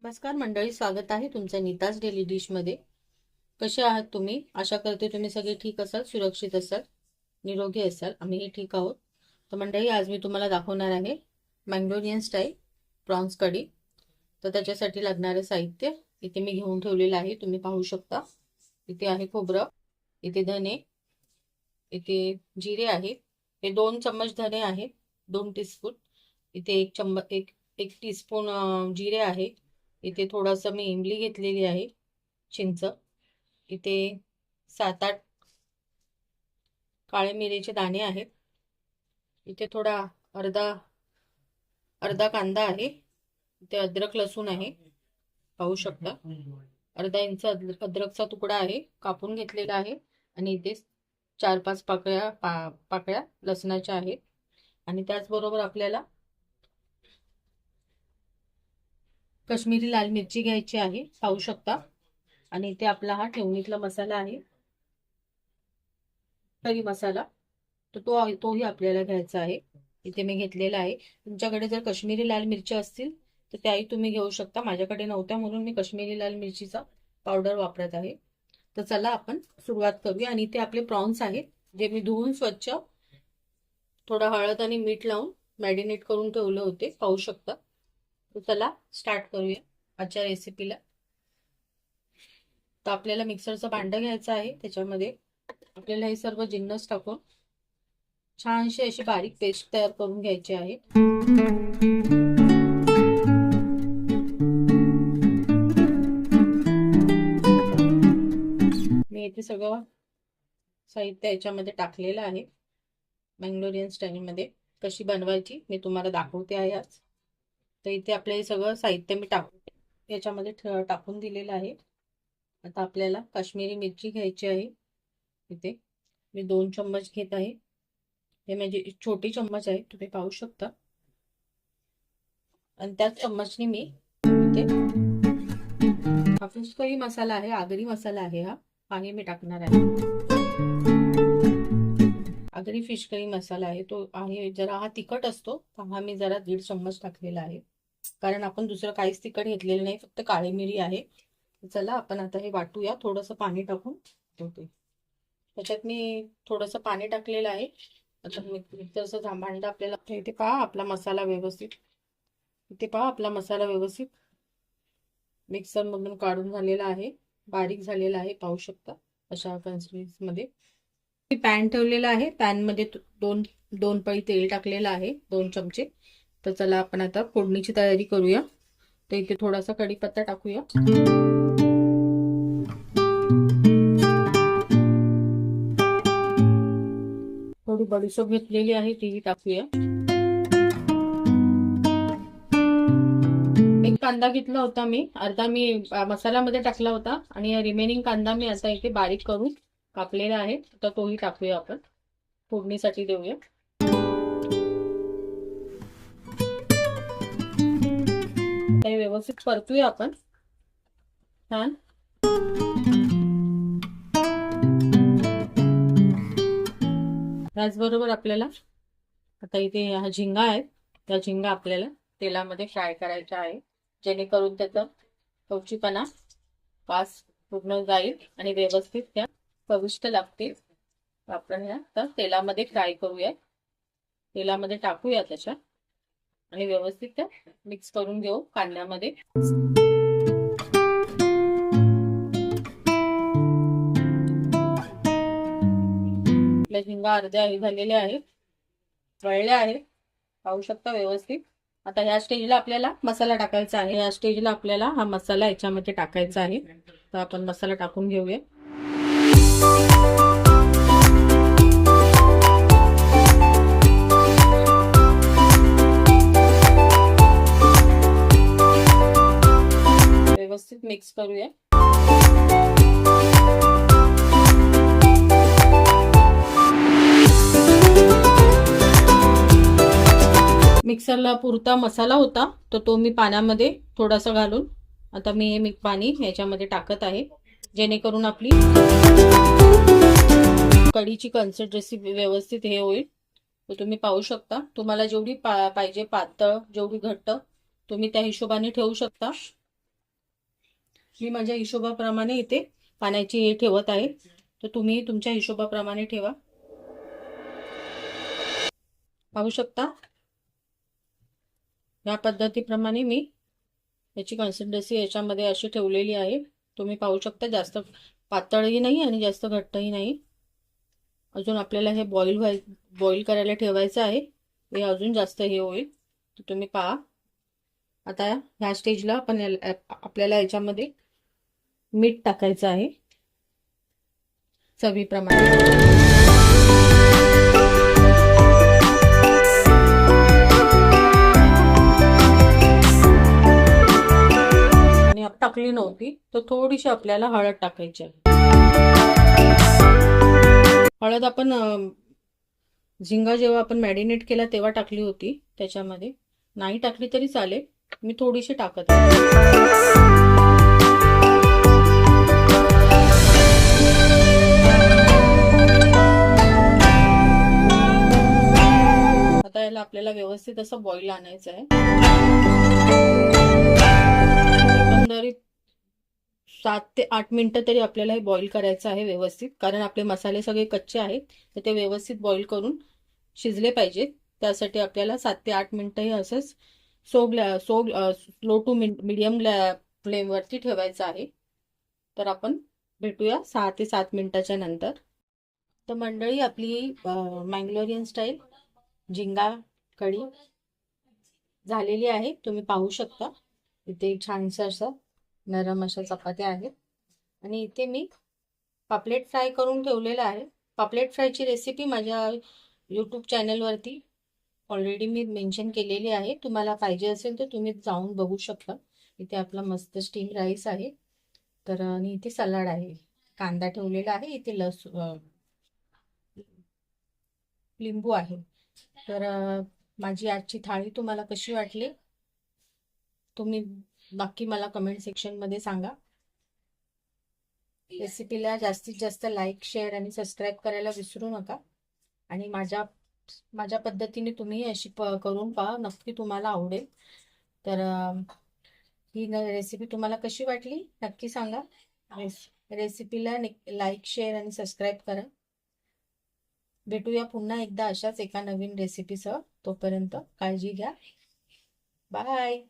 नमस्कार मंडळी, स्वागत आहे तुमचं नीताज डेली डिश मध्ये। कसे आहात तुम्ही? आशा करते तुम्ही सगळे ठीक असाल, सुरक्षित असाल, निरोगी असाल। आम्हीही ठीक आहोत। तर मंडळी, आज मी तुम्हाला दाखवणार आहे मँगलोरियन स्टाईल प्रॉन्स कढी। तर त्याच्यासाठी लागणारे साहित्य इथे मी घेऊन ठेवलेले आहे, तुम्ही पाहू शकता। इथे आहे खोबरं, इथे धने, इथे जिरे आहे, हे 2 चम्मच धने आहे, 2 टीस्पून, इथे 1 टीस्पून जिरे आहे, इथे थोडासा मी इमली घेतलेली आहे, चिंच, इथे 7-8 काळे मिरीचे दाणे आहेत, इथे थोडा अर्धा अर्धा कांदा आहे, इथे अद्रक लसूण आहे, पाहू शकता। अर्धा इंच अद्रकचा तुकडा आहे, कापून घेतलेला आहे, आणि इथे 4-5 पाकळ्या लसणाच्या आहेत। आणि त्याचबरोबर आपल्याला कश्मीरी लाल मिरची घ्यायची आहे, पाहू शकता। आणि इथे आपला हा ठेवणीतला मसाला आहे, करी मसाला, तर तोही आपल्याला घ्यायचा आहे। इथे मी घेतलेला आहे। तुमच्याकडे जर कश्मीरी लाल मिरची असतील तर त्याही तुम्ही घेऊ शकता। माझ्याकडे नव्हत्या म्हणून मी कश्मीरी लाल मिरचीचा पावडर वापरत आहे। तर चला आपण सुरुवात करूया। आणि इथे आपले प्रॉन्स आहेत, जे मी धुवून स्वच्छ थोडा हळद आणि मीठ लावून मॅरिनेट करून ठेवले होते, पाहू शकता। तर चला स्टार्ट करूया आजच्या रेसिपीला। तर आपल्याला मिक्सरचं भांडं घ्यायचं आहे, त्याच्यामध्ये आपल्याला हे सर्व जिन्नस टाकून छानशी अशी बारीक पेस्ट तयार करून घ्यायची आहे। मी इथे सगळं साहित्य याच्यामध्ये टाकलेलं आहे। मँगलोरियन स्टाईल मध्ये कशी बनवायची मी तुम्हाला दाखवते आहे आज। तर इथे आपलं हे सगळं साहित्य मी याच्यामध्ये टाकून दिलेलं आहे। आता आपल्याला काश्मीरी मिरची घ्यायची आहे, इथे मी 2 चम्मच घेत आहे, हे म्हणजे छोटी चम्मच आहे, तुम्ही पाहू शकता। आणि त्याच चम्मचनी मी इथे हा फिश करी मसाला आहे, आगरी मसाला आहे, हा मी टाकणार आहे। आगरी फिश करी मसाला आहे, तो आहे जरा हा तिखट असतो, हा मी जरा 1.5 चम्मच टाकलेला आहे, कारण आपण दुसरं काहीच तिखट घेतलेलं नाही, फक्त काळी मिरी आहे। चला आपण आता हे वाटूया, थोडंसं पाणी टाकून ठेवते। त्याच्यात मी थोडंसं पाणी टाकलेलं आहे। आता मिक्सरचं भांडं आपल्याला इथे पहा आपला मसाला व्यवस्थित, मिक्सर मधून काढून झालेला आहे, बारीक झालेला आहे, पाहू शकता। अशा कन्सिस्टन्सी मध्ये पॅन ठेवलेला आहे, पॅन मध्ये दोन पळी तेल टाकलेलं आहे, 2 चमचे। तर चला आपण आता फोडणीची तयारी करूया। तर इथे थोडासा कढीपत्ता टाकूया, थोडी बडीशेप घेतलेली आहे तीही टाकूया। एक कांदा घेतला होता मी, अर्धा मी मसाल्यामध्ये टाकला होता, आणि रिमेनिंग कांदा मी असा इथे बारीक करून कापलेला आहे, तर तोही टाकूया आपण, फोडणीसाठी देऊया। हे व्यवस्थित परतूया आपण छान। त्याचबरोबर आपल्याला आता इथे हा झिंगा आहे, त्या झिंगा आपल्याला तेलामध्ये फ्राय करायचा आहे, जेणेकरून त्याचा कवचीपणा वास पूर्ण जाईल आणि व्यवस्थित त्या चविष्ट लागतील। आपण ह्या तर तेलामध्ये फ्राय करूया, तेलामध्ये टाकूया त्याच्या, आणि व्यवस्थित त्या मिक्स करून घेऊ कांद्यामध्ये। आपल्या झिंगा अर्ध्या झालेल्या आहेत, वळल्या आहेत, पाहू शकता व्यवस्थित। आता ह्या स्टेजला आपल्याला मसाला टाकायचा आहे, या स्टेजला आपल्याला हा मसाला याच्यामध्ये टाकायचा आहे। तर आपण मसाला टाकून घेऊया। व्यवस्थित मिक्स करूया। मिक्सरला पुरता मसाला होता, तर तो मी पाण्यामध्ये थोडासा घालून आता मी हे पाणी याच्यामध्ये टाकत आहे, जेणेकरून आपली कढीची कन्सिस्टन्सी व्यवस्थित हे होईल। तर तुम्ही पाहू शकता, तुम्हाला जेवढी पाहिजे पातळ, जेवढी घट्ट, तुम्ही त्या हिशोबाने ठेवू शकता। मी माझ्या हिशोबाप्रमाणे इथे पाण्याची हे ठेवत आहे, तर तुम्ही तुमच्या हिशोबाप्रमाणे ठेवा. पाहू शकता या पद्धतीप्रमाणे मी याची कन्सिस्टन्सी याच्यामध्ये अशी ठेवलेली आहे. तुम्ही पाहू शकता जास्त पातळही नाही आणि जास्त घट्टही नाही. अजून आपल्याला हे बॉईल करायला ठेवायचं आहे. हे अजून जास्त हे होईल, तर तुम्ही पहा. आता ह्या स्टेजला आपण आपल्याला याच्यामध्ये मीठ टाकायचं आहे चवीप्रमाणे. टाकली नव्हती तर थोडीशी आपल्याला हळद टाकायची आहे. हळद आपण झिंगा जेव्हा आपण मॅरिनेट केला तेव्हा टाकली होती त्याच्यामध्ये. नाही टाकली तरी चालेल, मी थोडीशी टाकत आहे. आता याला आपल्याला व्यवस्थित असं बॉईल आणायचं आहे. एकंदरीत 7 ते 8 मिनिटं तरी आपल्याला हे बॉईल करायचं आहे व्यवस्थित, कारण आपले मसाले सगळे कच्चे आहेत, तर ते व्यवस्थित बॉईल करून शिजले पाहिजेत. त्यासाठी आपल्याला 7 ते 8 मिनिटं हे असंच स्लो टू मीडियम फ्लेमवरती ठेवायचं आहे. तर आपण भेटूया 6 ते 7 मिनिटाच्या नंतर. तर मंडळी, आपली मँगलोरियन स्टाईल झिंगा कढी झालेली आहे. तुम्ही पाहू शकता इथे छानसं असं नरम अशा चपात्या आहेत. आणि इथे मी पापलेट फ्राय करून ठेवलेला आहे. पापलेट फ्रायची रेसिपी माझ्या यूट्यूब चॅनलवरती ऑलरेडी मी मेन्शन केलेली आहे. तुम्हाला पाहिजे असेल तर तुम्ही जाऊन बघू शकता. इथे आपला मस्त स्टीम राईस आहे, तर आणि इथे सलाड आहे, कांदा ठेवलेला आहे, इथे लिंबू आहे. तर माझी आजची थाळी तुम्हाला कशी वाटली तुम्ही नक्की मला कमेंट सेक्शनमध्ये सांगा. रेसिपीला जास्तीत जास्त लाईक, शेअर आणि सबस्क्राईब करायला विसरू नका. आणि माझ्या पद्धतीने तुम्ही अशी करून पहा, नक्की तुम्हाला आवडेल. तर ही रेसिपी तुम्हाला कशी वाटली नक्की सांगा. रेसिपीला लाईक, शेअर आणि सबस्क्राईब करा. भेटूया पुन्हा एकदा अशाच एका नवीन रेसिपीसह. तोपर्यंत काळजी घ्या. बाय.